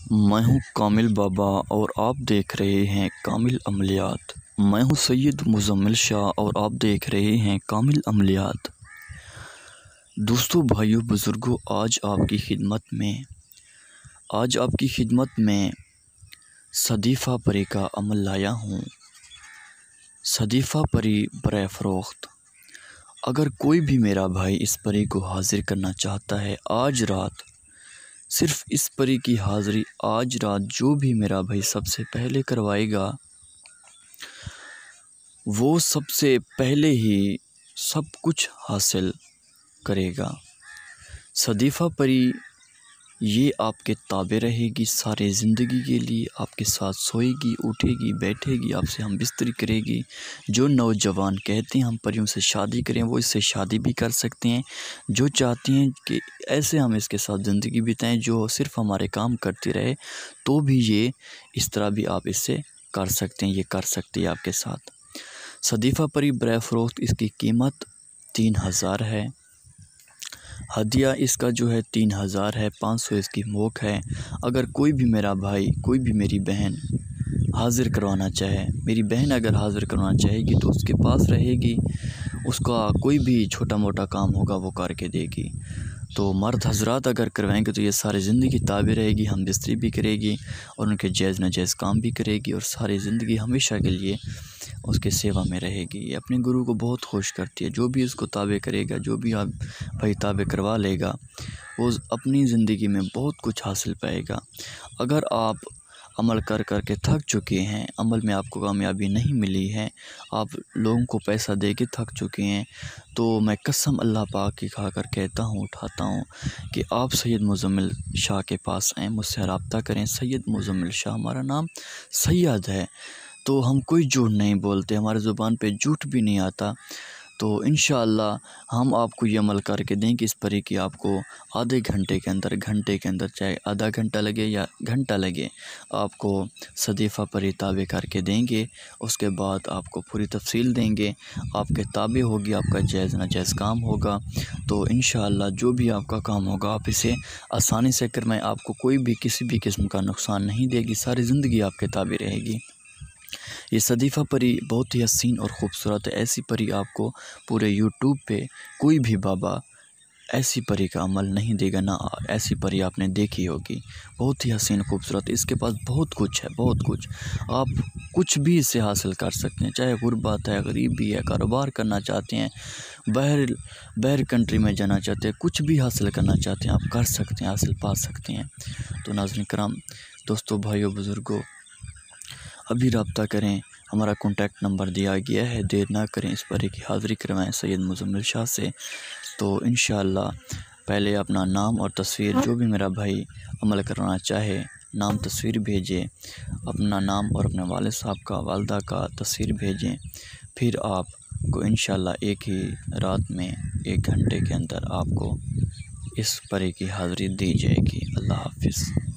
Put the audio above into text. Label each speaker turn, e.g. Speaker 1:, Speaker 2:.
Speaker 1: मैं हूं कामिल बाबा और आप देख रहे हैं कामिल अमलियात। मैं हूं सैयद मुज़म्मिल शाह और आप देख रहे हैं कामिल अमलियात। दोस्तों, भाइयों, बुज़ुर्गों, आज आपकी खिदमत में सदीफ़ा परी का अमल लाया हूं। सदीफ़ा परी बरे फ़रोख्त। अगर कोई भी मेरा भाई इस परी को हाज़िर करना चाहता है, आज रात सिर्फ़ इस परी की हाज़िरी आज रात जो भी मेरा भाई सबसे पहले करवाएगा, वो सबसे पहले ही सब कुछ हासिल करेगा। सदीफ़ा परी ये आपके ताबे रहेगी सारे ज़िंदगी के लिए। आपके साथ सोएगी, उठेगी, बैठेगी, आपसे हम बिस्तरी करेगी। जो नौजवान कहते हैं हम परियों से शादी करें, वो इससे शादी भी कर सकते हैं। जो चाहती हैं कि ऐसे हम इसके साथ ज़िंदगी बिताएं, जो सिर्फ़ हमारे काम करती रहे, तो भी ये इस तरह भी आप इससे कर सकते हैं। ये कर सकती है आपके साथ। सदीफ़ा परी बरे फ़रोख्त। इसकी कीमत 3000 है। हदिया इसका जो है 3000 है। 500 इसकी मोक है। अगर कोई भी मेरा भाई, कोई भी मेरी बहन हाज़िर करवाना चाहे, मेरी बहन अगर हाज़िर करवाना चाहेगी तो उसके पास रहेगी। उसका कोई भी छोटा मोटा काम होगा वो करके देगी। तो मर्द हज़रात अगर करवाएंगे तो ये सारी ज़िंदगी ताबे रहेगी, हम बिस्तरी भी करेगी और उनके जायज़ नाजायज़ काम भी करेगी और सारी ज़िंदगी हमेशा के लिए उसके सेवा में रहेगी। ये अपने गुरु को बहुत खुश करती है। जो भी उसको ताबे करेगा, जो भी आप भाई ताबे करवा लेगा, वो अपनी ज़िंदगी में बहुत कुछ हासिल पाएगा। अगर आप अमल कर कर के थक चुके हैं, अमल में आपको कामयाबी नहीं मिली है, आप लोगों को पैसा दे के थक चुके हैं, तो मैं कसम अल्लाह पाक की खाकर कहता हूँ, उठाता हूँ कि आप सैयद मुज़म्मिल शाह के पास आएँ, मुझसे रब्ता करें। सैयद मुज़म्मिल शाह हमारा नाम सैयद है, तो हम कोई झूठ नहीं बोलते, हमारे ज़ुबान पे झूठ भी नहीं आता। तो इंशाअल्लाह हम आपको ये अमल करके देंगे इस परी की आपको आधे घंटे के अंदर, चाहे आधा घंटा लगे या घंटा लगे, आपको सदीफ़ा परी ताबे करके देंगे। उसके बाद आपको पूरी तफसील देंगे, आपके ताबे होगी, आपका जायज़ नाजायज़ काम होगा। तो इंशाअल्लाह जो भी आपका काम होगा आप इसे आसानी से करवाएं। आपको कोई भी किसी भी किस्म का नुकसान नहीं देगी, सारी ज़िंदगी आपके ताबे रहेगी। ये सदीफ़ा परी बहुत ही हसीन और ख़ूबसूरत है। ऐसी परी आपको पूरे यूट्यूब पे कोई भी बाबा ऐसी परी का अमल नहीं देगा, ना ऐसी परी आपने देखी होगी। बहुत ही हसीन खूबसूरत। इसके पास बहुत कुछ है, बहुत कुछ। आप कुछ भी इससे हासिल कर सकते हैं, चाहे गुर्बत है, गरीबी है, कारोबार करना चाहते हैं, बाहर कंट्री में जाना चाहते हैं, कुछ भी हासिल करना चाहते हैं, आप कर सकते हैं, हासिल पा सकते हैं। तो नाज़रीन कराम, दोस्तों, भाइयों, बुज़ुर्गों, अभी रब्ता करें। हमारा कॉन्टैक्ट नंबर दिया गया है। देर ना करें, इस परी की हाज़िरी करवाएं सैयद मुज़म्मिल शाह से। तो इंशाअल्लाह पहले अपना नाम और तस्वीर, जो भी मेरा भाई अमल करवाना चाहे, नाम तस्वीर भेजें। अपना नाम और अपने वालिद साहब का, वालदा का तस्वीर भेजें। फिर आपको इंशाअल्लाह एक ही रात में 1 घंटे के अंदर आपको इस परी की हाज़िरी दी जाएगी। अल्लाह हाफ़िज़।